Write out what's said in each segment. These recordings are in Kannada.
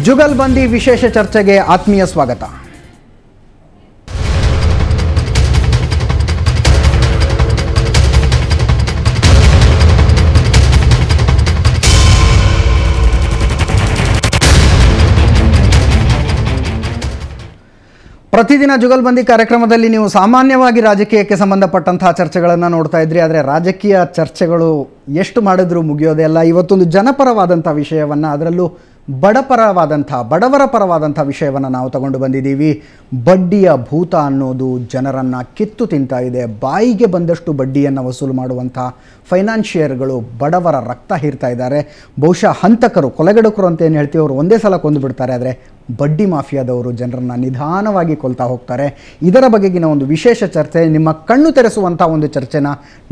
ಜುಗಲ್ಬಂದಿ ವಿಶೇಷ ಚರ್ಚೆಗೆ ಆತ್ಮೀಯ ಸ್ವಾಗತ. ಪ್ರತಿದಿನ ಜುಗಲ್ಬಂದಿ ಕಾರ್ಯಕ್ರಮದಲ್ಲಿ ನೀವು ಸಾಮಾನ್ಯವಾಗಿ ರಾಜಕೀಯಕ್ಕೆ ಸಂಬಂಧಪಟ್ಟಂತಹ ಚರ್ಚೆಗಳನ್ನು ನೋಡ್ತಾ ಇದ್ರಿ. ಆದರೆ ರಾಜಕೀಯ ಚರ್ಚೆಗಳು ಎಷ್ಟು ಮಾಡಿದ್ರೂ ಮುಗಿಯೋದೇ ಅಲ್ಲ. ಇವತ್ತೊಂದು ಜನಪರವಾದಂಥ ವಿಷಯವನ್ನು, ಅದರಲ್ಲೂ ಬಡವರ ಪರವಾದಂಥ ವಿಷಯವನ್ನು ನಾವು ತಗೊಂಡು ಬಂದಿದ್ದೀವಿ. ಬಡ್ಡಿಯ ಭೂತ ಅನ್ನೋದು ಜನರನ್ನು ಕಿತ್ತು ತಿಂತಾ ಇದೆ. ಬಾಯಿಗೆ ಬಂದಷ್ಟು ಬಡ್ಡಿಯನ್ನು ವಸೂಲು ಮಾಡುವಂಥ ಫೈನಾನ್ಷಿಯರ್ಗಳು ಬಡವರ ರಕ್ತ ಹೀರ್ತಾ ಇದ್ದಾರೆ. ಬಹುಶಃ ಹಂತಕರು, ಕೊಲೆಗಡಕರು ಅಂತ ಏನು ಹೇಳ್ತೀವಿ, ಅವರು ಒಂದೇ ಸಲ ಕೊಂದು ಬಿಡ್ತಾರೆ. ಆದರೆ ಬಡ್ಡಿ ಮಾಫಿಯಾದವರು ಜನರನ್ನು ನಿಧಾನವಾಗಿ ಕೊಲ್ತಾ ಹೋಗ್ತಾರೆ. ಇದರ ಬಗೆಗಿನ ಒಂದು ವಿಶೇಷ ಚರ್ಚೆ, ನಿಮ್ಮ ಕಣ್ಣು ತೆರೆಸುವಂಥ ಒಂದು ಚರ್ಚೆನ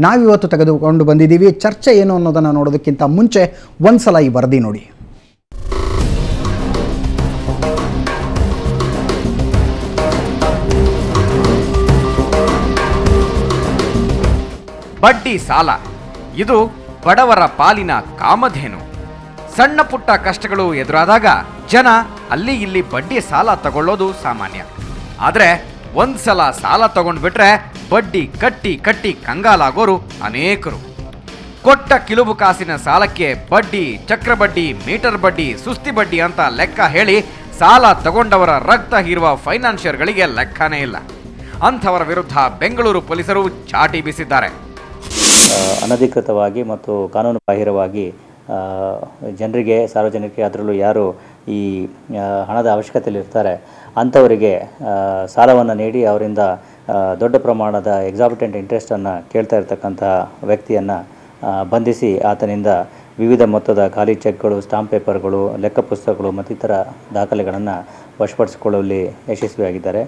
ನಾವಿವತ್ತು ತೆಗೆದುಕೊಂಡು ಬಂದಿದ್ದೀವಿ. ಚರ್ಚೆ ಏನು ಅನ್ನೋದನ್ನು ನೋಡೋದಕ್ಕಿಂತ ಮುಂಚೆ ಒಂದು ಸಲ ಈ ವರದಿ ನೋಡಿ. ಬಡ್ಡಿ ಸಾಲ ಇದು ಬಡವರ ಪಾಲಿನ ಕಾಮಧೇನು. ಸಣ್ಣ ಪುಟ್ಟ ಕಷ್ಟಗಳು ಎದುರಾದಾಗ ಜನ ಅಲ್ಲಿ ಇಲ್ಲಿ ಬಡ್ಡಿ ಸಾಲ ತಗೊಳ್ಳೋದು ಸಾಮಾನ್ಯ. ಆದರೆ ಒಂದ್ಸಲ ಸಾಲ ತಗೊಂಡ್ಬಿಟ್ರೆ ಬಡ್ಡಿ ಕಟ್ಟಿ ಕಟ್ಟಿ ಕಂಗಾಲಾಗೋರು ಅನೇಕರು. ಕೊಟ್ಟ ಕಿಲುಬು ಕಾಸಿನ ಸಾಲಕ್ಕೆ ಬಡ್ಡಿ, ಚಕ್ರಬಡ್ಡಿ, ಮೀಟರ್ ಬಡ್ಡಿ, ಸುಸ್ತಿ ಬಡ್ಡಿ ಅಂತ ಲೆಕ್ಕ ಹೇಳಿ ಸಾಲ ತಗೊಂಡವರ ರಕ್ತ ಹೀರುವ ಫೈನಾನ್ಷಿಯರ್ಗಳಿಗೆ ಲೆಕ್ಕನೇ ಇಲ್ಲ. ಅಂಥವರ ವಿರುದ್ಧ ಬೆಂಗಳೂರು ಪೊಲೀಸರು ಚಾಟಿ ಬೀಸಿದ್ದಾರೆ. ಅನಧಿಕೃತವಾಗಿ ಮತ್ತು ಕಾನೂನು ಬಾಹಿರವಾಗಿ ಜನರಿಗೆ, ಸಾರ್ವಜನಿಕರಿಗೆ, ಅದರಲ್ಲೂ ಯಾರು ಈ ಹಣದ ಅವಶ್ಯಕತೆಯಲ್ಲಿ ಇರ್ತಾರೆ ಅಂಥವರಿಗೆ ಸಾಲವನ್ನು ನೀಡಿ ಅವರಿಂದ ದೊಡ್ಡ ಪ್ರಮಾಣದ ಎಕ್ಸಾಬಿಟೆಂಟ್ ಇಂಟ್ರೆಸ್ಟನ್ನು ಕೇಳ್ತಾ ಇರ್ತಕ್ಕಂಥ ವ್ಯಕ್ತಿಯನ್ನು ಬಂಧಿಸಿ ಆತನಿಂದ ವಿವಿಧ ಮೊತ್ತದ ಖಾಲಿ ಚೆಕ್ಗಳು, ಸ್ಟಾಂಪ್ ಪೇಪರ್ಗಳು, ಲೆಕ್ಕ ಪುಸ್ತಕಗಳು ಮತ್ತಿತರ ದಾಖಲೆಗಳನ್ನು ವಶಪಡಿಸಿಕೊಳ್ಳುವಲ್ಲಿ ಯಶಸ್ವಿಯಾಗಿದ್ದಾರೆ.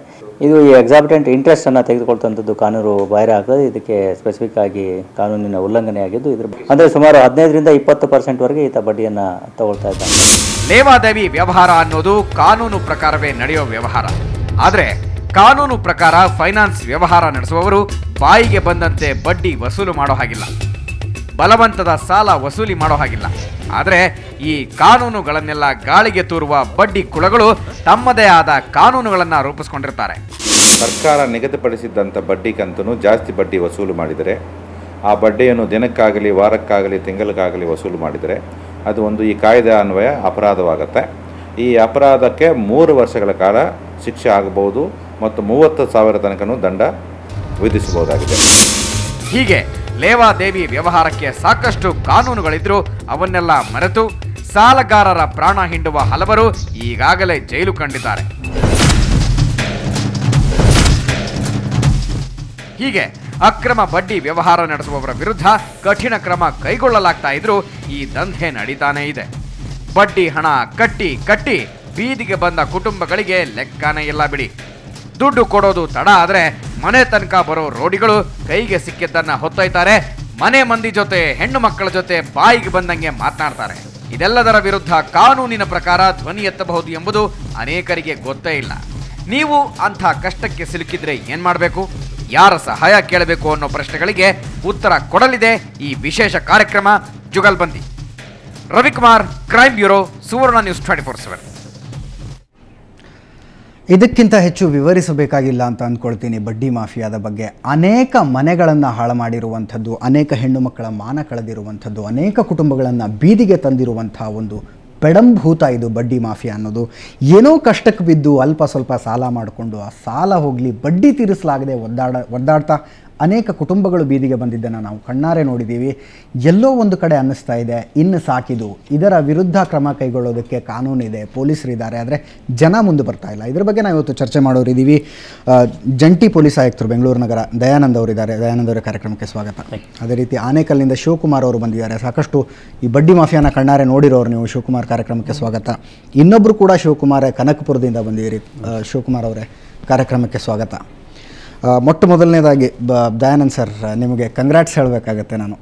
ಇದು ಈ ಎಕ್ಸಾಬಿಟೆಂಟ್ ಇಂಟ್ರೆಸ್ಟನ್ನು ತೆಗೆದುಕೊಳ್ತಂಥದ್ದು ಕಾನೂನು ಬಾಹಿರ ಆಗ್ತದೆ. ಇದಕ್ಕೆ ಸ್ಪೆಸಿಫಿಕ್ ಆಗಿ ಕಾನೂನಿನ ಉಲ್ಲಂಘನೆ ಆಗಿದ್ದು, ಅಂದರೆ ಸುಮಾರು 15ರಿಂದ 20% ಈತ ಬಡ್ಡಿಯನ್ನು ತಗೊಳ್ತಾ ಇದ್ದಾನೆ. ಲೇವಾದೇವಿ ವ್ಯವಹಾರ ಅನ್ನೋದು ಕಾನೂನು ಪ್ರಕಾರವೇ ನಡೆಯೋ ವ್ಯವಹಾರ. ಆದರೆ ಕಾನೂನು ಪ್ರಕಾರ ಫೈನಾನ್ಸ್ ವ್ಯವಹಾರ ನಡೆಸುವವರು ಬಾಯಿಗೆ ಬಂದಂತೆ ಬಡ್ಡಿ ವಸೂಲು ಮಾಡೋ ಹಾಗಿಲ್ಲ, ಬಲವಂತದ ಸಾಲ ವಸೂಲಿ ಮಾಡೋ ಹಾಗಿಲ್ಲ. ಆದರೆ ಈ ಕಾನೂನುಗಳನ್ನೆಲ್ಲ ಗಾಳಿಗೆ ತೂರುವ ಬಡ್ಡಿ ಕುಳಗಳು ತಮ್ಮದೇ ಆದ ಕಾನೂನುಗಳನ್ನು ರೂಪಿಸ್ಕೊಂಡಿರ್ತಾರೆ. ಸರ್ಕಾರ ನಿಗದಿಪಡಿಸಿದ್ದಂಥ ಬಡ್ಡಿ ಕಂತೂ ಜಾಸ್ತಿ ಬಡ್ಡಿ ವಸೂಲು ಮಾಡಿದರೆ, ಆ ಬಡ್ಡಿಯನ್ನು ದಿನಕ್ಕಾಗಲಿ, ವಾರಕ್ಕಾಗಲಿ, ತಿಂಗಳಿಗಾಗಲಿ ವಸೂಲು ಮಾಡಿದರೆ ಅದು ಒಂದು ಈ ಕಾಯ್ದೆ ಅನ್ವಯ ಅಪರಾಧವಾಗುತ್ತೆ. ಈ ಅಪರಾಧಕ್ಕೆ 3 ವರ್ಷಗಳ ಕಾಲ ಶಿಕ್ಷೆ ಆಗಬಹುದು ಮತ್ತು 30,000 ತನಕನೂ ದಂಡ ವಿಧಿಸಬಹುದಾಗಿದೆ. ಹೀಗೆ ಲೇವಾದೇವಿ ವ್ಯವಹಾರಕ್ಕೆ ಸಾಕಷ್ಟು ಕಾನೂನುಗಳಿದ್ರೂ ಅವನ್ನೆಲ್ಲ ಮರೆತು ಸಾಲಗಾರರ ಪ್ರಾಣ ಹಿಂಡುವ ಹಲವರು ಈಗಾಗಲೇ ಜೈಲು ಕಂಡಿದ್ದಾರೆ. ಹೀಗೆ ಅಕ್ರಮ ಬಡ್ಡಿ ವ್ಯವಹಾರ ನಡೆಸುವವರ ವಿರುದ್ಧ ಕಠಿಣ ಕ್ರಮ ಕೈಗೊಳ್ಳಲಾಗ್ತಾ ಇದ್ರೂ ಈ ದಂಧೆ ನಡೀತಾನೇ ಇದೆ. ಬಡ್ಡಿ ಹಣ ಕಟ್ಟಿ ಕಟ್ಟಿ ಬೀದಿಗೆ ಬಂದ ಕುಟುಂಬಗಳಿಗೆ ಲೆಕ್ಕನೇ ಇಲ್ಲ ಬಿಡಿ. ದುಡ್ಡು ಕೊಡೋದು ತಡ ಆದರೆ ಮನೆ ತನಕ ಬರೋ ರೋಡಿಗಳು ಕೈಗೆ ಸಿಕ್ಕಿದ್ದನ್ನ ಹೊತ್ತೊಯ್ತಾರೆ. ಮನೆ ಮಂದಿ ಜೊತೆ, ಹೆಣ್ಣು ಮಕ್ಕಳ ಜೊತೆ ಬಾಯಿಗೆ ಬಂದಂಗೆ ಮಾತನಾಡ್ತಾರೆ. ಇದೆಲ್ಲದರ ವಿರುದ್ಧ ಕಾನೂನಿನ ಪ್ರಕಾರ ಧ್ವನಿ ಎತ್ತಬಹುದು ಎಂಬುದು ಅನೇಕರಿಗೆ ಗೊತ್ತೇ ಇಲ್ಲ. ನೀವು ಅಂಥ ಕಷ್ಟಕ್ಕೆ ಸಿಲುಕಿದ್ರೆ ಏನ್ ಮಾಡಬೇಕು, ಯಾರ ಸಹಾಯ ಕೇಳಬೇಕು ಅನ್ನೋ ಪ್ರಶ್ನೆಗಳಿಗೆ ಉತ್ತರ ಕೊಡಲಿದೆ ಈ ವಿಶೇಷ ಕಾರ್ಯಕ್ರಮ ಜುಗಲ್ಬಂದಿ. ರವಿಕುಮಾರ್, ಕ್ರೈಮ್ ಬ್ಯೂರೋ, ಸುವರ್ಣ ನ್ಯೂಸ್ 24/7. ಇದಕ್ಕಿಂತ ಹೆಚ್ಚು ವಿವರಿಸಬೇಕಾಗಿಲ್ಲ ಅಂತ ಅಂದ್ಕೊಳ್ತೀನಿ. ಬಡ್ಡಿ ಮಾಫಿಯಾದ ಬಗ್ಗೆ ಅನೇಕ ಮನೆಗಳನ್ನು ಹಾಳು ಮಾಡಿರುವಂಥದ್ದು, ಅನೇಕ ಹೆಣ್ಣು ಮಕ್ಕಳ ಮಾನ ಕಳೆದಿರುವಂಥದ್ದು, ಅನೇಕ ಕುಟುಂಬಗಳನ್ನು ಬೀದಿಗೆ ತಂದಿರುವಂಥ ಒಂದು ಬೆಡಂಭೂತ ಇದು ಬಡ್ಡಿ ಮಾಫಿಯಾ ಅನ್ನೋದು. ಏನೋ ಕಷ್ಟಕ್ಕೆ ಬಿದ್ದು ಅಲ್ಪ ಸ್ವಲ್ಪ ಸಾಲ ಮಾಡಿಕೊಂಡು ಆ ಸಾಲ ಹೋಗಲಿ ಬಡ್ಡಿ ತೀರಿಸಲಾಗದೆ ಒದ್ದಾಡ್ತಾ ಅನೇಕ ಕುಟುಂಬಗಳು ಬೀದಿಗೆ ಬಂದಿದ್ದನ್ನು ನಾವು ಕಣ್ಣಾರೆ ನೋಡಿದ್ದೀವಿ. ಎಲ್ಲೋ ಒಂದು ಕಡೆ ಅನ್ನಿಸ್ತಾ ಇದೆ, ಇನ್ನು ಸಾಕಿದು, ಇದರ ವಿರುದ್ಧ ಕ್ರಮ ಕೈಗೊಳ್ಳೋದಕ್ಕೆ ಕಾನೂನಿದೆ, ಪೊಲೀಸರಿದ್ದಾರೆ, ಆದರೆ ಜನ ಮುಂದೆ ಬರ್ತಾ ಇಲ್ಲ. ಇದ್ರ ಬಗ್ಗೆ ನಾವು ಇವತ್ತು ಚರ್ಚೆ ಮಾಡೋರಿದ್ದೀವಿ. ಜಂಟಿ ಪೊಲೀಸ್ ಆಯುಕ್ತರು ಬೆಂಗಳೂರು ನಗರ ದಯಾನಂದ್ ಅವರಿದ್ದಾರೆ. ದಯಾನಂದ್ ಅವರ ಕಾರ್ಯಕ್ರಮಕ್ಕೆ ಸ್ವಾಗತ. ಅದೇ ರೀತಿ ಆನೇಕಲ್ನಿಂದ ಶಿವಕುಮಾರ್ ಅವರು ಬಂದಿದ್ದಾರೆ. ಸಾಕಷ್ಟು ಈ ಬಡ್ಡಿ ಮಾಫಿಯಾನ ಕಣ್ಣಾರೆ ನೋಡಿರೋರು ನೀವು. ಶಿವಕುಮಾರ್ ಕಾರ್ಯಕ್ರಮಕ್ಕೆ ಸ್ವಾಗತ. ಇನ್ನೊಬ್ಬರು ಕೂಡ ಶಿವಕುಮಾರ್ ಕನಕಪುರದಿಂದ ಬಂದಿದ್ದೀರಿ. ಶಿವಕುಮಾರ್ ಅವರೇ ಕಾರ್ಯಕ್ರಮಕ್ಕೆ ಸ್ವಾಗತ. ಮೊಟ್ಟ ಮೊದಲನೇದಾಗಿ ದಯಾನಂದ್ ಸರ್, ನಿಮಗೆ ಕಂಗ್ರಾಟ್ಸ್ ಹೇಳಬೇಕಾಗತ್ತೆ ನಾನು.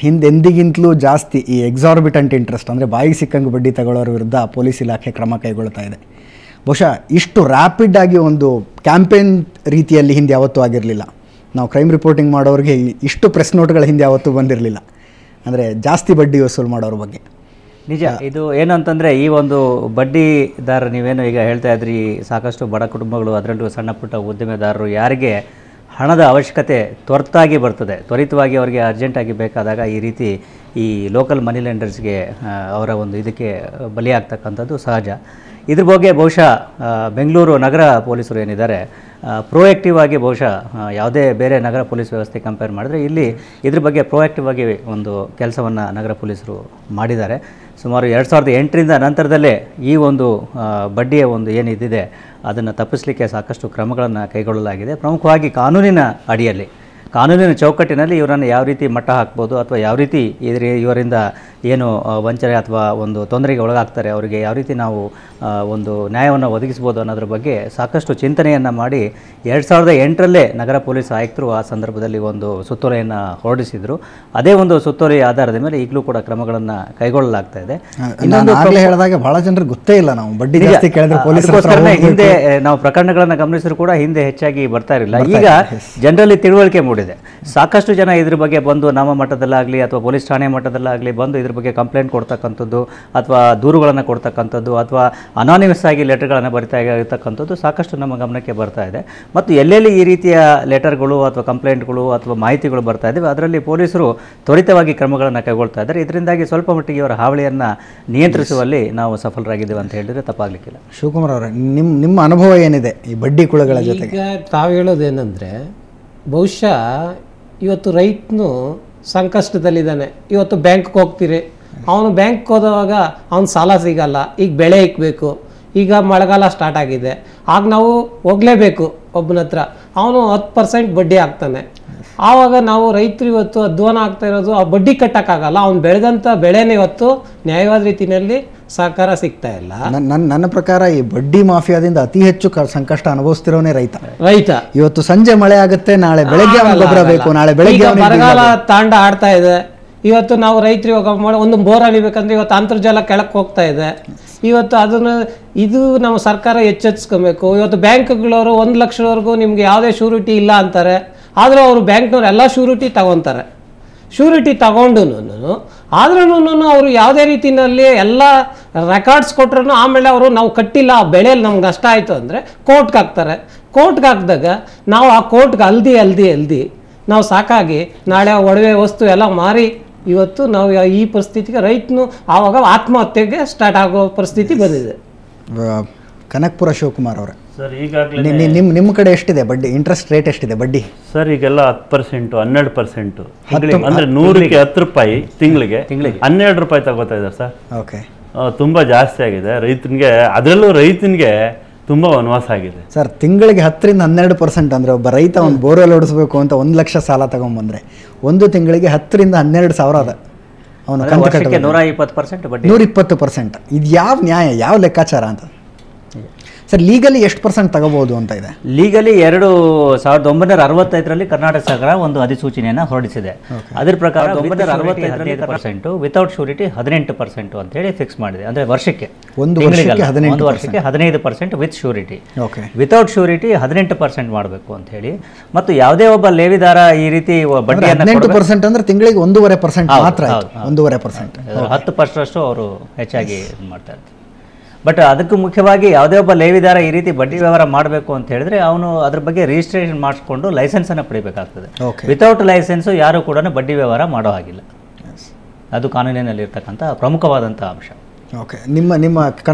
ಹಿಂದೆಂದಿಗಿಂತಲೂ ಜಾಸ್ತಿ ಈ ಎಕ್ಸಾರ್ಬಿಟೆಂಟ್ ಇಂಟ್ರೆಸ್ಟ್ ಅಂದರೆ ಬಾಯಿಗೆ ಸಿಕ್ಕಂಗೆ ಬಡ್ಡಿ ತಗೊಳ್ಳೋರ ವಿರುದ್ಧ ಪೊಲೀಸ್ ಇಲಾಖೆ ಕ್ರಮ ಕೈಗೊಳ್ತಾ ಇದೆ. ಬಹುಶಃ ಇಷ್ಟು ರ್ಯಾಪಿಡಾಗಿ ಒಂದು ಕ್ಯಾಂಪೇನ್ ರೀತಿಯಲ್ಲಿ ಹಿಂದೆ ಯಾವತ್ತೂ ಆಗಿರಲಿಲ್ಲ. ನಾವು ಕ್ರೈಮ್ ರಿಪೋರ್ಟಿಂಗ್ ಮಾಡೋರಿಗೆ ಇಷ್ಟು ಪ್ರೆಸ್ ನೋಟ್ಗಳ ಹಿಂದೆ ಯಾವತ್ತೂ ಬಂದಿರಲಿಲ್ಲ. ಅಂದರೆ ಜಾಸ್ತಿ ಬಡ್ಡಿ ವಸೂಲು ಮಾಡೋರ ಬಗ್ಗೆ ನಿಜ. ಇದು ಏನಂತಂದರೆ ಈ ಒಂದು ಬಡ್ಡಿದಾರ ನೀವೇನು ಈಗ ಹೇಳ್ತಾ ಇದ್ರಿ, ಸಾಕಷ್ಟು ಬಡ ಕುಟುಂಬಗಳು, ಅದರಲ್ಲೂ ಸಣ್ಣ ಪುಟ್ಟ ಉದ್ದಿಮೆದಾರರು ಯಾರಿಗೆ ಹಣದ ಅವಶ್ಯಕತೆ ತ್ವರಿತವಾಗಿ ಅವರಿಗೆ ಅರ್ಜೆಂಟಾಗಿ ಬೇಕಾದಾಗ ಈ ರೀತಿ ಈ ಲೋಕಲ್ ಮನಿ ಲೆಂಡರ್ಸ್ಗೆ ಅವರ ಒಂದು ಇದಕ್ಕೆ ಬಲಿಯಾಗ್ತಕ್ಕಂಥದ್ದು ಸಹಜ. ಇದ್ರ ಬಗ್ಗೆ ಬಹುಶಃ ಬೆಂಗಳೂರು ನಗರ ಪೊಲೀಸರು ಏನಿದ್ದಾರೆ ಪ್ರೋಯಾಕ್ಟಿವ್ ಆಗಿ ಬಹುಶಃ ಯಾವುದೇ ಬೇರೆ ನಗರ ಪೊಲೀಸ್ ವ್ಯವಸ್ಥೆ ಕಂಪೇರ್ ಮಾಡಿದ್ರೆ ಇಲ್ಲಿ ಇದ್ರ ಬಗ್ಗೆ ಪ್ರೋಯಾಕ್ಟಿವ್ ಆಗಿ ಒಂದು ಕೆಲಸವನ್ನು ನಗರ ಪೊಲೀಸರು ಮಾಡಿದ್ದಾರೆ. ಸುಮಾರು 2008ರಿಂದ ನಂತರದಲ್ಲೇ ಈ ಒಂದು ಬಡ್ಡಿಯ ಒಂದು ಏನಿದೆ ಅದನ್ನು ತಪ್ಪಿಸಲಿಕ್ಕೆ ಸಾಕಷ್ಟು ಕ್ರಮಗಳನ್ನು ಕೈಗೊಳ್ಳಲಾಗಿದೆ. ಪ್ರಮುಖವಾಗಿ ಕಾನೂನಿನ ಅಡಿಯಲ್ಲಿ, ಕಾನೂನಿನ ಚೌಕಟ್ಟಿನಲ್ಲಿ ಇವರನ್ನು ಯಾವ ರೀತಿ ಮಟ್ಟ ಹಾಕ್ಬೋದು ಅಥವಾ ಯಾವ ರೀತಿ ಇವರಿಂದ ಏನು ವಂಚನೆ ಅಥವಾ ಒಂದು ತೊಂದರೆಗೆ ಒಳಗಾಗ್ತಾರೆ ಅವರಿಗೆ ಯಾವ ರೀತಿ ನಾವು ಒಂದು ನ್ಯಾಯವನ್ನು ಒದಗಿಸ್ಬೋದು ಅನ್ನೋದ್ರ ಬಗ್ಗೆ ಸಾಕಷ್ಟು ಚಿಂತನೆಯನ್ನು ಮಾಡಿ 2008ರಲ್ಲೇ ನಗರ ಪೊಲೀಸ್ ಆಯುಕ್ತರು ಆ ಸಂದರ್ಭದಲ್ಲಿ ಒಂದು ಸುತ್ತೋಲೆಯನ್ನು ಹೊರಡಿಸಿದರು. ಅದೇ ಒಂದು ಸುತ್ತೋಲೆಯ ಆಧಾರದ ಮೇಲೆ ಈಗಲೂ ಕೂಡ ಕ್ರಮಗಳನ್ನು ಕೈಗೊಳ್ಳಲಾಗ್ತಾ ಇದೆ. ಇನ್ನೊಂದು ಹೇಳಿದಾಗ ಬಹಳ ಜನರಿಗೆ ಗೊತ್ತೇ ಇಲ್ಲ, ನಾವು ಬಡ್ಡಿ ಜಾಸ್ತಿ ಕೇಳಿದ್ರೆ ಪೊಲೀಸರು ಹಿಂದೆ ನಾವು ಪ್ರಕರಣಗಳನ್ನು ಗಮನಿಸಿದ್ರು ಕೂಡ ಹಿಂದೆ ಹೆಚ್ಚಾಗಿ ಬರ್ತಾ ಇರಲಿಲ್ಲ. ಈಗ ಜನರಲ್ಲಿ ತಿಳುವಳಿಕೆ ಮೂಡಿದೆ. ಸಾಕಷ್ಟು ಜನ ಇದ್ರ ಬಗ್ಗೆ ಬಂದು ನಮ್ಮ ಮಟ್ಟದಲ್ಲಾಗಲಿ ಅಥವಾ ಪೊಲೀಸ್ ಠಾಣೆ ಮಟ್ಟದಲ್ಲಾಗಲಿ ಬಂದು ಇದ್ರ ಬಗ್ಗೆ ಕಂಪ್ಲೇಂಟ್ ಕೊಡ್ತಕ್ಕಂಥದ್ದು ಅಥವಾ ದೂರುಗಳನ್ನು ಕೊಡ್ತಕ್ಕಂಥದ್ದು ಅಥವಾ ಅನಾನಿಮಸ್ ಆಗಿ ಲೆಟರ್ಗಳನ್ನು ಬರಿತಾ ಇರತಕ್ಕಂಥದ್ದು ಸಾಕಷ್ಟು ನಮ್ಮ ಗಮನಕ್ಕೆ ಬರ್ತಾ ಇದೆ. ಮತ್ತು ಎಲ್ಲೆಲ್ಲಿ ಈ ರೀತಿಯ ಲೆಟರ್ಗಳು ಅಥವಾ ಕಂಪ್ಲೇಂಟ್ಗಳು ಅಥವಾ ಮಾಹಿತಿಗಳು ಬರ್ತಾ ಇದ್ದಾವೆ ಅದರಲ್ಲಿ ಪೊಲೀಸರು ತ್ವರಿತವಾಗಿ ಕ್ರಮಗಳನ್ನು ಕೈಗೊಳ್ತಾ ಇದ್ದಾರೆ. ಇದರಿಂದಾಗಿ ಸ್ವಲ್ಪ ಮಟ್ಟಿಗೆ ಅವರ ಹಾವಳಿಯನ್ನು ನಿಯಂತ್ರಿಸುವಲ್ಲಿ ನಾವು ಸಫಲರಾಗಿದ್ದೇವೆ ಅಂತ ಹೇಳಿದರೆ ತಪ್ಪಾಗಲಿಕ್ಕಿಲ್ಲ. ಶಿವಕುಮಾರ್ ಅವರೇ, ನಿಮ್ಮ ಅನುಭವ ಏನಿದೆ ಈ ಬಡ್ಡಿ ಕುಳಗಳ ಜೊತೆಗೆ? ಈಗ ತಾವು ಹೇಳೋದೇನೆಂದರೆ, ಬಹುಶಃ ಇವತ್ತು ರೈತನು ಸಂಕಷ್ಟದಲ್ಲಿದ್ದಾನೆ. ಇವತ್ತು ಬ್ಯಾಂಕ್ಗೆ ಹೋಗ್ತೀರಿ, ಅವನು ಬ್ಯಾಂಕ್ಗೆ ಹೋದವಾಗ ಅವ್ನು ಸಾಲ ಸಿಗಲ್ಲ, ಈಗ ಬೆಳೆ ಇಕ್ಬೇಕು, ಈಗ ಮಳೆಗಾಲ ಸ್ಟಾರ್ಟ್ ಆಗಿದೆ, ಆಗ ನಾವು ಹೋಗಲೇಬೇಕು ಒಬ್ಬನ ಹತ್ರ, ಅವನು 10% ಬಡ್ಡಿ ಹಾಕ್ತಾನೆ. ಆವಾಗ ನಾವು ರೈತರು ಇವತ್ತು ಅಧ್ವಾನ ಆಗ್ತಾ ಇರೋದು, ಆ ಬಡ್ಡಿ ಕಟ್ಟೋಕ್ಕಾಗಲ್ಲ, ಅವ್ನು ಬೆಳೆದಂಥ ಬೆಳೆನೇ ಇವತ್ತು ನ್ಯಾಯವಾದ ರೀತಿಯಲ್ಲಿ ಸಹಕಾರ ಸಿಗ್ತಾ ಇಲ್ಲ. ನನ್ನ ಪ್ರಕಾರ ಈ ಬಡ್ಡಿ ಮಾಫಿಯಾದಿಂದ ಅತಿ ಹೆಚ್ಚು ಸಂಕಷ್ಟ ಅನುಭವಿಸ್ತಿರೋನೇ ರೈತ. ಇವತ್ತು ಸಂಜೆ ಮಳೆ ಆಗುತ್ತೆ, ನಾಳೆ ಬೆಳಗ್ಗೆ ಗೊಬ್ಬರ ಬೇಕು, ನಾಳೆ ಬೆಳಗ್ಗೆ ಬರಗಾಲ ತಾಂಡ ಆಡ್ತಾ ಇದೆ. ಇವತ್ತು ನಾವು ರೈತರು ಇವಾಗ ಒಂದು ಬೋರ್ ಅಳಿಬೇಕಂದ್ರೆ ಇವತ್ತು ಅಂತರ್ಜಲ ಕೆಳಕ್ಕೆ ಹೋಗ್ತಾ ಇದೆ. ಇವತ್ತು ಅದನ್ನು ಇದು ನಮ್ಮ ಸರ್ಕಾರ ಎಚ್ಚೆತ್ಸ್ಕೊಬೇಕು. ಇವತ್ತು ಬ್ಯಾಂಕ್ಗಳವರು 1 ಲಕ್ಷದವರೆಗೂ ನಿಮ್ಗೆ ಯಾವುದೇ ಶ್ಯೂರಿಟಿ ಇಲ್ಲ ಅಂತಾರೆ, ಆದರೂ ಅವರು ಬ್ಯಾಂಕ್ನವ್ರು ಎಲ್ಲ ಶ್ಯೂರಿಟಿ ತಗೊತಾರೆ. ಶ್ಯೂರಿಟಿ ತಗೊಂಡು ಆದ್ರೂ ಅವರು ಯಾವುದೇ ರೀತಿಯಲ್ಲಿ ಎಲ್ಲ ರೆಕಾರ್ಡ್ಸ್ ಕೊಟ್ರು ಆಮೇಲೆ ಅವರು ನಾವು ಕಟ್ಟಿಲ್ಲ, ಆ ಬೆಳೆಯಲ್ಲಿ ನಮ್ಗೆ ನಷ್ಟ ಆಯಿತು ಅಂದರೆ ಕೋರ್ಟ್ಗೆ ಹಾಕ್ತಾರೆ. ಕೋರ್ಟ್ಗೆ ಹಾಕಿದಾಗ ನಾವು ಆ ಕೋರ್ಟ್ಗೆ ಅಲ್ದಿ ನಾವು ಸಾಕಾಗಿ ನಾಳೆ ಒಡವೆ ವಸ್ತು ಎಲ್ಲ ಮಾರಿ ಇವತ್ತು ನಾವು ಈ ಪರಿಸ್ಥಿತಿಗೆ ರೈತನು ಆವಾಗ ಆತ್ಮಹತ್ಯೆಗೆ ಸ್ಟಾರ್ಟ್ ಆಗೋ ಪರಿಸ್ಥಿತಿ ಬಂದಿದೆ. ಕನಕಪುರ ಶಿವಕುಮಾರ್ ಅವರೇ, ಸರ್ ಈಗಾಗಲೇ ನಿಮ್ಮ ಕಡೆ ಎಷ್ಟಿದೆ ಬಡ್ಡಿ, ಇಂಟ್ರೆಸ್ಟ್ ರೇಟ್ ಎಷ್ಟಿದೆ ಬಡ್ಡಿ? ಸರ್ ಈಗೆಲ್ಲ 10%, 12%, ಅಂದ್ರೆ 100ಕ್ಕೆ 10 ರೂಪಾಯಿ ತಿಂಗಳಿಗೆ 12 ರೂಪಾಯಿ ತಗೋತಾ ಇದ್ದಾರೆ ಸರ್. ಓಕೆ, ತುಂಬಾ ಜಾಸ್ತಿ ಆಗಿದೆ ರೈತನಿಗೆ, ಅದರಲ್ಲೂ ರೈತನಿಗೆ ತುಂಬಾ ವನವಾಸ ಆಗಿದೆ ಸರ್. ತಿಂಗಳಿಗೆ 10ರಿಂದ 12% ಅಂದ್ರೆ ಒಬ್ಬ ರೈತ ಒಂದು ಬೋರ್ವೆಲ್ ಹೊಡಿಸ್ಬೇಕು ಅಂತ 1 ಲಕ್ಷ ಸಾಲ ತಗೊಂಡ್ಬಂದ್ರೆ ಒಂದು ತಿಂಗಳಿಗೆ 10ರಿಂದ 12 ಸಾವಿರ ಅದ ಅವನು ಕಂತು ಕಟ್ಟಬೇಕು. 120%. ಇದು ಯಾವ ನ್ಯಾಯ, ಯಾವ ಲೆಕ್ಕಾಚಾರ ಅಂತ ಸರ್? ಲೀಗಲಿ ಎಷ್ಟು % ತಗೋಬಹುದು ಅಂತ ಇದೆ? ಲೀಗಲಿ 1965ರಲ್ಲಿ ಕರ್ನಾಟಕ ಸರ್ಕಾರ ಒಂದು ಅಧಿಸೂಚನೆಯನ್ನು ಹೊರಡಿಸಿದೆ. ಅದರ ಪ್ರಕಾರ 1965 ವಿತೌಟ್ ಶ್ಯೂರಿಟಿ 18% ಅಂತ ಹೇಳಿ ಫಿಕ್ಸ್ ಮಾಡಿದೆ. ಅಂದ್ರೆ ವರ್ಷಕ್ಕೆ ಒಂದು ವರ್ಷಕ್ಕೆ 15%, ವಿತ್ ಶ್ಯೂರಿಟಿ. ವಿತೌಟ್ ಶ್ಯೂರಿಟಿ 18% ಮಾಡಬೇಕು ಅಂತ ಹೇಳಿ. ಮತ್ತು ಯಾವುದೇ ಒಬ್ಬ ಲೇವಿದಾರ ಈ ರೀತಿ ಬಡ್ಡಿಯನ್ನು 18% ಅಂದ್ರೆ ತಿಂಗಳಿಗೆ 1.5% ಮಾತ್ರ, 1.5%, 10% ಅವರು ಹೆಚ್ಚಾಗಿ ಮಾಡ್ತಾ ಇರ್ತಾರೆ. ಬಟ್ ಅದಕ್ಕೂ ಮುಖ್ಯವಾಗಿ ಯಾವುದೇ ಒಬ್ಬ ಲೇವಿದಾರ ಈ ರೀತಿ ಬಡ್ಡಿ ವ್ಯವಹಾರ ಮಾಡಬೇಕು ಅಂತ ಹೇಳಿದ್ರೆ ಅವನು ಅದ್ರ ಬಗ್ಗೆ ರಿಜಿಸ್ಟ್ರೇಷನ್ ಮಾಡಿಸ್ಕೊಂಡು ಲೈಸೆನ್ಸನ್ನು ಪಡಿಬೇಕಾಗ್ತದೆ. ವಿತೌಟ್ ಲೈಸೆನ್ಸು ಯಾರು ಕೂಡ ಬಡ್ಡಿ ವ್ಯವಹಾರ ಮಾಡೋ ಹಾಗಿಲ್ಲ. ಅದು ಕಾನೂನಿನಲ್ಲಿರ್ತಕ್ಕಂಥ ಪ್ರಮುಖವಾದಂಥ ಅಂಶ. ಓಕೆ, ನಿಮ್ಮ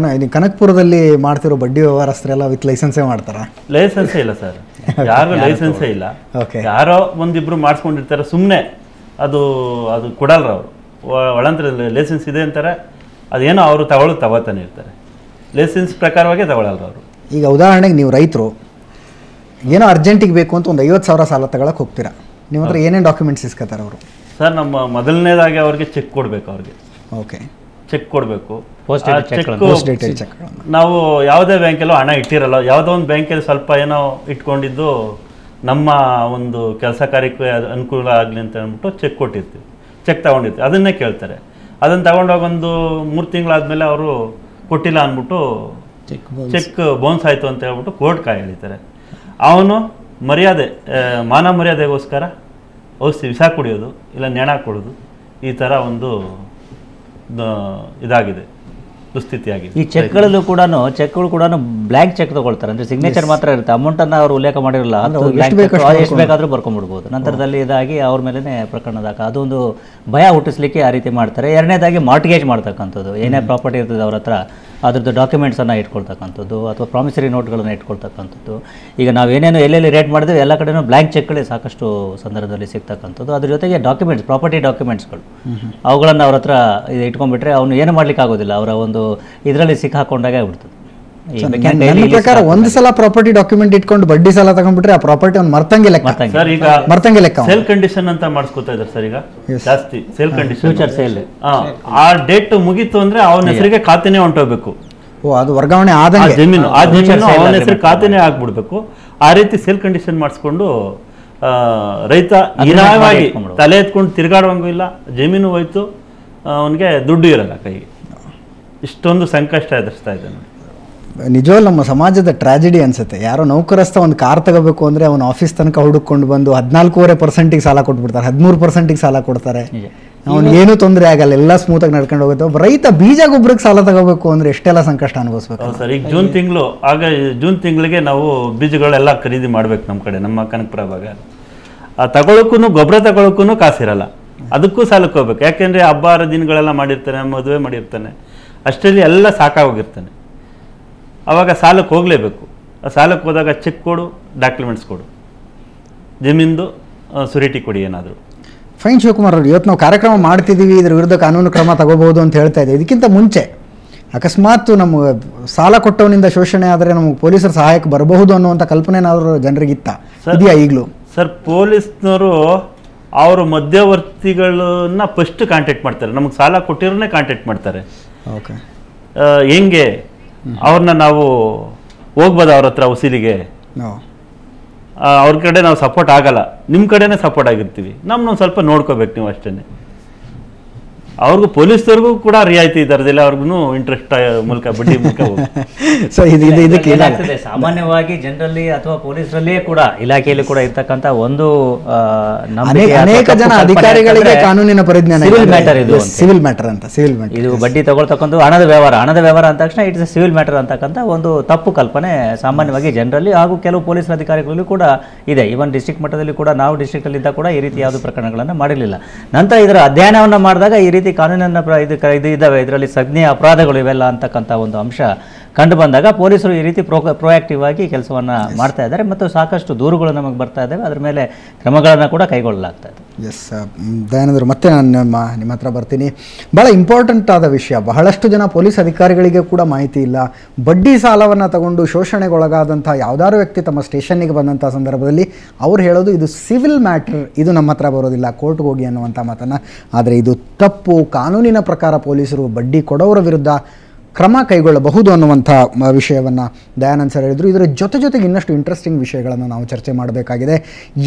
ಕನಕಪುರದಲ್ಲಿ ಮಾಡ್ತಿರೋ ಬಡ್ಡಿ ವ್ಯವಹಾರಸ್ಥರೆಲ್ಲ ವಿತ್ ಲೈಸೆನ್ಸೇ ಮಾಡ್ತಾರಾ? ಲೈಸೆನ್ಸೇ ಇಲ್ಲ ಸರ್, ಯಾರು ಲೈಸೆನ್ಸೇ ಇಲ್ಲ. ಯಾರೋ ಒಂದಿಬ್ರು ಮಾಡಿಸ್ಕೊಂಡಿರ್ತಾರೆ ಸುಮ್ಮನೆ, ಅದು ಕೊಡಲ್ರ ಅವರು. ಒಳಂತರ ಲೈಸೆನ್ಸ್ ಇದೆ ಅಂತಾರೆ, ಅದೇನೋ ಅವರು ತಗೋತಾನೆ ಇರ್ತಾರೆ, ಲೈಸೆನ್ಸ್ ಪ್ರಕಾರವಾಗಿ ತಗೊಳ್ಳಲ್ಲ ಅವರು. ಈಗ ಉದಾಹರಣೆಗೆ ನೀವು ರೈತರು ಏನೋ ಅರ್ಜೆಂಟಿಗೆ ಬೇಕು ಅಂತ ಒಂದು 50,000 ಸಾಲ ತಗೊಳಕ್ಕೆ ಹೋಗ್ತೀರಾ, ನಿಮ್ಮ ಹತ್ರ ಏನೇನು ಡಾಕ್ಯುಮೆಂಟ್ಸ್ ಇಸ್ಕೊತಾರೆ ಅವರು? ಸರ್, ನಮ್ಮ ಮೊದಲನೇದಾಗಿ ಅವ್ರಿಗೆ ಚೆಕ್ ಕೊಡಬೇಕು. ಅವ್ರಿಗೆ ಚೆಕ್ ಕೊಡಬೇಕು. ಚೆಕ್ ನಾವು ಯಾವುದೇ ಬ್ಯಾಂಕಲ್ಲೂ ಹಣ ಇಟ್ಟಿರಲ್ಲ, ಯಾವುದೋ ಒಂದು ಬ್ಯಾಂಕಲ್ಲಿ ಸ್ವಲ್ಪ ಏನೋ ಇಟ್ಕೊಂಡಿದ್ದು ನಮ್ಮ ಒಂದು ಕೆಲಸ ಕಾರ್ಯಕ್ಕೆ ಅನುಕೂಲ ಆಗಲಿ ಅಂತ ಅಂದ್ಬಿಟ್ಟು ಚೆಕ್ ಕೊಟ್ಟಿರ್ತೀವಿ, ಚೆಕ್ ತಗೊಂಡಿರ್ತೀವಿ. ಅದನ್ನೇ ಕೇಳ್ತಾರೆ. ಅದನ್ನು ತಗೊಂಡೋಗಿ ಒಂದು 3 ತಿಂಗಳಾದಮೇಲೆ ಅವರು ಕೊಟ್ಟಿಲ್ಲ ಅಂದ್ಬಿಟ್ಟು ಚೆಕ್ ಬೌನ್ಸ್ ಆಯಿತು ಅಂತ ಹೇಳ್ಬಿಟ್ಟು ಕೋರ್ಟ್ ಕಾಯಿ ಎಳಿತಾರೆ. ಅವನು ಮಾನ ಮರ್ಯಾದೆಗೋಸ್ಕರ ಔಷಧಿ ವಿಷ ಕುಡಿಯೋದು, ಇಲ್ಲ ನೆಣ ಕೊಡೋದು, ಈ ಥರ ಒಂದು ಇದಾಗಿದೆ, ದುಸ್ಥಿತಿಯಾಗಿದೆ. ಈ ಚೆಕ್ಗಳು ಕೂಡ ಬ್ಲ್ಯಾಂಕ್ ಚೆಕ್ ತಗೊಳ್ತಾರೆ, ಅಂದರೆ ಸಿಗ್ನೇಚರ್ ಮಾತ್ರ ಇರುತ್ತೆ, ಅಮೌಂಟನ್ನು ಅವರು ಉಲ್ಲೇಖ ಮಾಡಿರಲ್ಲ, ಎಷ್ಟು ಬೇಕಾದರೂ ಬರ್ಕೊಂಡ್ಬಿಡ್ಬೋದು. ನಂತರದಲ್ಲಿ ಇದಾಗಿ ಅವ್ರ ಮೇಲೇ ಪ್ರಕರಣ ಅದೊಂದು ಭಯ ಹುಟ್ಟಿಸ್ಲಿಕ್ಕೆ ಆ ರೀತಿ ಮಾಡ್ತಾರೆ. ಎರಡನೇದಾಗಿ ಮಾರ್ಟ್ಗೇಜ್ ಮಾಡ್ತಕ್ಕಂಥದ್ದು, ಏನೇ ಪ್ರಾಪರ್ಟಿ ಇರ್ತದೆ ಅವ್ರ ಹತ್ರ ಅದ್ರದ್ದು ಡಾಕ್ಯುಮೆಂಟ್ಸನ್ನು ಇಟ್ಕೊಳ್ತಕ್ಕಂಥದ್ದು ಅಥವಾ ಪ್ರಾಮಿಸರಿ ನೋಟ್ಗಳನ್ನು ಇಟ್ಕೊಳ್ತಕ್ಕಂಥದ್ದು. ಈಗ ನಾವು ಏನೇನು ಎಲ್ಲೆಲ್ಲಿ ರೇಟ್ ಮಾಡಿದ್ವಿ ಎಲ್ಲ ಕಡೆನೂ ಬ್ಲ್ಯಾಂಕ್ ಚೆಕ್ಗಳೇ ಸಾಕಷ್ಟು ಸಂದರ್ಭದಲ್ಲಿ ಸಿಗ್ತಕ್ಕಂಥದ್ದು. ಅದ್ರ ಜೊತೆಗೆ ಡಾಕ್ಯುಮೆಂಟ್ಸ್, ಪ್ರಾಪರ್ಟಿ ಡಾಕ್ಯುಮೆಂಟ್ಸ್ಗಳು, ಅವುಗಳನ್ನು ಅವ್ರ ಹತ್ರ ಇದು ಇಟ್ಕೊಂಡ್ಬಿಟ್ರೆ ಅವನು ಏನು ಮಾಡ್ಲಿಕ್ಕೆ ಆಗೋದಿಲ್ಲ, ಅವರ ಒಂದು ಇದರಲ್ಲಿ ಸಿಕ್ಕಾಕೊಂಡಾಗೆ ಆಗ್ಬಿಡ್ತದೆ. ನನ್ನ ಪ್ರಕಾರ ಒಂದು ಸಲ ಪ್ರಾಪರ್ಟಿ ಡಾಕ್ಯುಮೆಂಟ್ ಇಟ್ಕೊಂಡು ಬಡ್ಡಿ ಸಾಲ ತಗೊಂಡ್ಬಿಟ್ರೆ ಆ ಪ್ರಾಪರ್ಟಿ ಅವ್ನು ಮರ್ತಂಗೆ ಲೆಕ್ಕ ಸೇಲ್ ಕಂಡೀಷನ್ ಅಂತ ಮಾಡಿಸ್ಕೊತಾ ಇದ್ದಾರೆ ಸರ್. ಈಗ ಜಾಸ್ತಿ ಸೇಲ್ ಕಂಡೀಷನ್, ಫ್ಯೂಚರ್ ಸೇಲ್, ಆ ಡೇಟ್ ಮುಗೀತು ಅಂದ್ರೆ ಅವನ ಹೆಸರಿಗೆ ಖಾತೆನೇ ಹೊಂಟೋಗ್ಬೇಕು. ಅದು ವರ್ಗಾವಣೆ ಆದಂಗೆ ಜಮೀನು ಅವನ ಹೆಸರು ಖಾತೆನೇ ಆಗ್ಬಿಡ್ಬೇಕು. ಆ ರೀತಿ ಸೇಲ್ ಕಂಡೀಷನ್ ಮಾಡಿಸ್ಕೊಂಡು ರೈತ ನಿರಾಳವಾಗಿ ತಲೆ ಎತ್ಕೊಂಡು ತಿರುಗಾಡುವಂಗೂ ಇಲ್ಲ, ಜಮೀನು ಹೋಯ್ತು, ಅವನಿಗೆ ದುಡ್ಡು ಇರಲ್ಲ ಕೈಗೆ. ಇಷ್ಟೊಂದು ಸಂಕಷ್ಟ ಎದುರಿಸ್ತಾ ಇದ್ದಾನೆ. ನಿಜವಾಗ್ಲೂ ನಮ್ಮ ಸಮಾಜದ ಟ್ರಾಜಿಡಿ ಅನ್ಸುತ್ತೆ. ಯಾರೋ ನೌಕರಸ್ಥ ಒಂದು ಕಾರ್ ತಗೋಬೇಕು ಅಂದರೆ ಅವನು ಆಫೀಸ್ ತನಕ ಹುಡುಕೊಂಡು ಬಂದು 14.5% ಸಾಲ ಕೊಟ್ಬಿಡ್ತಾರೆ, 13% ಸಾಲ ಕೊಡ್ತಾರೆ. ಅವನಿಗೇನು ತೊಂದರೆ ಆಗಲ್ಲ, ಎಲ್ಲ ಸ್ಮೂತಾಗಿ ನಡ್ಕೊಂಡು ಹೋಗುತ್ತೆ. ಒಬ್ಬ ರೈತ ಬೀಜ ಗೊಬ್ಬರಕ್ಕೆ ಸಾಲ ತಗೋಬೇಕು ಅಂದರೆ ಎಷ್ಟೆಲ್ಲ ಸಂಕಷ್ಟ ಅನುಭವಿಸ್ಬೇಕು ಸರ್. ಈಗ ಜೂನ್ ತಿಂಗಳಿಗೆ ನಾವು ಬೀಜಗಳೆಲ್ಲ ಖರೀದಿ ಮಾಡ್ಬೇಕು ನಮ್ಮ ಕಡೆ, ನಮ್ಮ ಕನಕಪುರ ಭಾಗ. ತಗೊಳಕ್ಕೂ ಗೊಬ್ಬರ ತಗೊಳಕ್ಕೂ ಕಾಸಿರಲ್ಲ, ಅದಕ್ಕೂ ಸಾಲಕ್ಕೆ ಹೋಗ್ಬೇಕು. ಯಾಕೆಂದರೆ ಹಬ್ಬ ಹರಿದಿನಗಳೆಲ್ಲ ಮಾಡಿರ್ತಾನೆ, ಮದುವೆ ಮಾಡಿರ್ತಾನೆ, ಅಷ್ಟರಲ್ಲಿ ಎಲ್ಲ ಸಾಕಾಗೋಗಿರ್ತಾನೆ. ಆವಾಗ ಸಾಲಕ್ಕೆ ಹೋಗಲೇಬೇಕು. ಆ ಸಾಲಕ್ಕೆ ಹೋದಾಗ ಚೆಕ್ ಕೊಡು, ಡಾಕ್ಯುಮೆಂಟ್ಸ್ ಕೊಡು, ಜಮೀನ್ದು ಸುರಿಟಿ ಕೊಡಿ ಏನಾದರೂ. ಫೈನ್ ಶಿವಕುಮಾರ್ ಅವರು, ಇವತ್ತು ನಾವು ಕಾರ್ಯಕ್ರಮ ಮಾಡ್ತಿದ್ದೀವಿ, ಇದ್ರ ವಿರುದ್ಧ ಕಾನೂನು ಕ್ರಮ ತಗೋಬಹುದು ಅಂತ ಹೇಳ್ತಾ ಇದ್ದೀವಿ. ಇದಕ್ಕಿಂತ ಮುಂಚೆ ಅಕಸ್ಮಾತ್ ನಮ್ಗೆ ಸಾಲ ಕೊಟ್ಟವನಿಂದ ಶೋಷಣೆ ಆದರೆ ನಮಗೆ ಪೊಲೀಸರ ಸಹಾಯಕ್ಕೆ ಬರಬಹುದು ಅನ್ನುವಂಥ ಕಲ್ಪನೆ ಏನಾದರೂ ಜನರಿಗಿತ್ತ ಇದೆಯಾ ಈಗಲೂ? ಸರ್, ಪೊಲೀಸ್ನವರು ಅವರು ಮಧ್ಯವರ್ತಿಗಳನ್ನ ಫಸ್ಟ್ ಕಾಂಟ್ಯಾಕ್ಟ್ ಮಾಡ್ತಾರೆ, ನಮಗೆ ಸಾಲ ಕೊಟ್ಟಿರೋನೇ ಕಾಂಟ್ಯಾಕ್ಟ್ ಮಾಡ್ತಾರೆ. ಓಕೆ, ಹೆಂಗೆ ಅವ್ರನ್ನ ನಾವು ಹೋಗ್ಬೋದು ಅವ್ರ ಹತ್ರ ವಸೂಲಿಗೆ? ಅವ್ರ ಕಡೆ ನಾವು ಸಪೋರ್ಟ್ ಆಗಲ್ಲ, ನಿಮ್ಮ ಕಡೆನೇ ಸಪೋರ್ಟ್ ಆಗಿರ್ತೀವಿ, ನಮ್ಮನ್ನೊಂದು ಸ್ವಲ್ಪ ನೋಡ್ಕೋಬೇಕು ನೀವು ಅಷ್ಟೇ. ಅವ್ರಿಗೂ ಪೊಲೀಸ್ನವ್ರಿಗೂ ಕೂಡ ರಿಯಾಯಿತಿ ದರದಲ್ಲಿ ಅವ್ರಿಗೂ ಇಂಟ್ರೆಸ್ಟ್ ಮೂಲಕ ಬಡ್ಡಿ ಮೂಲಕ ಸೊ ಇದಕ್ಕೆ ಏನಾಗ್ತದೆ, ಸಾಮಾನ್ಯವಾಗಿ ಜನರಲ್ಲಿ ಅಥವಾ ಪೊಲೀಸರಲ್ಲಿಯೇ ಕೂಡ ಇಲಾಖೆಯಲ್ಲಿ ಕೂಡ ಇರ್ತಕ್ಕಂಥ ಒಂದು ಅನೇಕ ಜನ ಅಧಿಕಾರಿಗಳಿಗೆ ಕಾನೂನಿನ ಪರಿಜ್ಞಾನ, ಸಿವಿಲ್ ಮ್ಯಾಟರ್ ಅಂತ. ಇದು ಬಡ್ಡಿ ತಗೊಳ್ತಕ್ಕಂಥ ಹಣದ ವ್ಯವಹಾರ ಅಂದ ತಕ್ಷಣ ಇಟ್ಸ್ ಸಿವಿಲ್ ಮ್ಯಾಟರ್ ಅಂತಕ್ಕಂಥ ಒಂದು ತಪ್ಪು ಕಲ್ಪನೆ ಸಾಮಾನ್ಯವಾಗಿ ಜನರಲ್ಲಿ ಹಾಗೂ ಕೆಲವು ಪೊಲೀಸ್ ಅಧಿಕಾರಿಗಳಲ್ಲೂ ಕೂಡ ಇದೆ. ಈವನ್ ಡಿಸ್ಟ್ರಿಕ್ಟ್ ಮಟ್ಟದಲ್ಲಿ ಕೂಡ ನಾವು ಡಿಸ್ಟ್ರಿಕ್ಟ್ ಅಲ್ಲಿ ಇದ್ದಾಗ ಕೂಡ ಈ ರೀತಿ ಯಾವುದು ಪ್ರಕರಣಗಳನ್ನು ಮಾಡಿರಲಿಲ್ಲ. ನಂತರ ಇದರ ಅಧ್ಯಯನವನ್ನು ಮಾಡಿದಾಗ ಈ ರೀತಿ ಕಾನೂನಿನ ಇದು ಇದ್ದಾವೆ, ಇದರಲ್ಲಿ ಸಂಜ್ಞೆಯ ಅಪರಾಧಗಳು ಇವೆಲ್ಲ ಅಂತಕ್ಕಂಥ ಒಂದು ಅಂಶ ಕಂಡು ಬಂದಾಗ ಪೊಲೀಸರು ಈ ರೀತಿ ಪ್ರೊಯಾಕ್ಟಿವ್ ಆಗಿ ಕೆಲಸವನ್ನು ಮಾಡ್ತಾ ಇದ್ದಾರೆ ಮತ್ತು ಸಾಕಷ್ಟು ದೂರುಗಳು ನಮಗೆ ಬರ್ತಾ ಇದ್ದಾವೆ. ಅದರ ಮೇಲೆ ಕ್ರಮಗಳನ್ನು ಕೂಡ ಕೈಗೊಳ್ಳಲಾಗ್ತಾ ಇದೆ. ಎಸ್ ದಯಾನಂದರು, ಮತ್ತೆ ನಾನು ನಿಮ್ಮ ಹತ್ರ ಬರ್ತೀನಿ. ಭಾಳ ಇಂಪಾರ್ಟೆಂಟ್ ಆದ ವಿಷಯ, ಬಹಳಷ್ಟು ಜನ ಪೊಲೀಸ್ ಅಧಿಕಾರಿಗಳಿಗೆ ಕೂಡ ಮಾಹಿತಿ ಇಲ್ಲ. ಬಡ್ಡಿ ಸಾಲವನ್ನು ತಗೊಂಡು ಶೋಷಣೆಗೊಳಗಾದಂಥ ಯಾವುದಾದ್ರು ವ್ಯಕ್ತಿ ತಮ್ಮ ಸ್ಟೇಷನ್ನಿಗೆ ಬಂದಂಥ ಸಂದರ್ಭದಲ್ಲಿ ಅವ್ರು ಹೇಳೋದು ಇದು ಸಿವಿಲ್ ಮ್ಯಾಟ್ರ್, ಇದು ನಮ್ಮ ಹತ್ರ ಬರೋದಿಲ್ಲ, ಕೋರ್ಟ್ಗೆ ಹೋಗಿ ಅನ್ನುವಂಥ ಮಾತನ್ನು. ಆದರೆ ಇದು ತಪ್ಪು. ಕಾನೂನಿನ ಪ್ರಕಾರ ಪೊಲೀಸರು ಬಡ್ಡಿ ಕೊಡೋರ ವಿರುದ್ಧ ಕ್ರಮ ಕೈಗೊಳ್ಳಬಹುದು ಅನ್ನುವಂಥ ವಿಷಯವನ್ನು ದಯಾನಂದ್ ಸರ್ ಹೇಳಿದರು. ಇದರ ಜೊತೆಗೆ ಇನ್ನಷ್ಟು ಇಂಟ್ರೆಸ್ಟಿಂಗ್ ವಿಷಯಗಳನ್ನು ನಾವು ಚರ್ಚೆ ಮಾಡಬೇಕಾಗಿದೆ.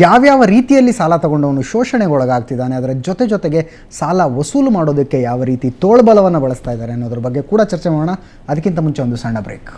ಯಾವ್ಯಾವ ರೀತಿಯಲ್ಲಿ ಸಾಲ ತಗೊಂಡವನು ಶೋಷಣೆಗೊಳಗಾಗ್ತಿದ್ದಾನೆ, ಅದರ ಜೊತೆಗೆ ಸಾಲ ವಸೂಲು ಮಾಡೋದಕ್ಕೆ ಯಾವ ರೀತಿ ತೋಳ್ಬಲವನ್ನು ಬಳಸ್ತಾ ಇದ್ದಾರೆ ಅನ್ನೋದ್ರ ಬಗ್ಗೆ ಕೂಡ ಚರ್ಚೆ ಮಾಡೋಣ. ಅದಕ್ಕಿಂತ ಮುಂಚೆ ಒಂದು ಸಣ್ಣ ಬ್ರೇಕ್.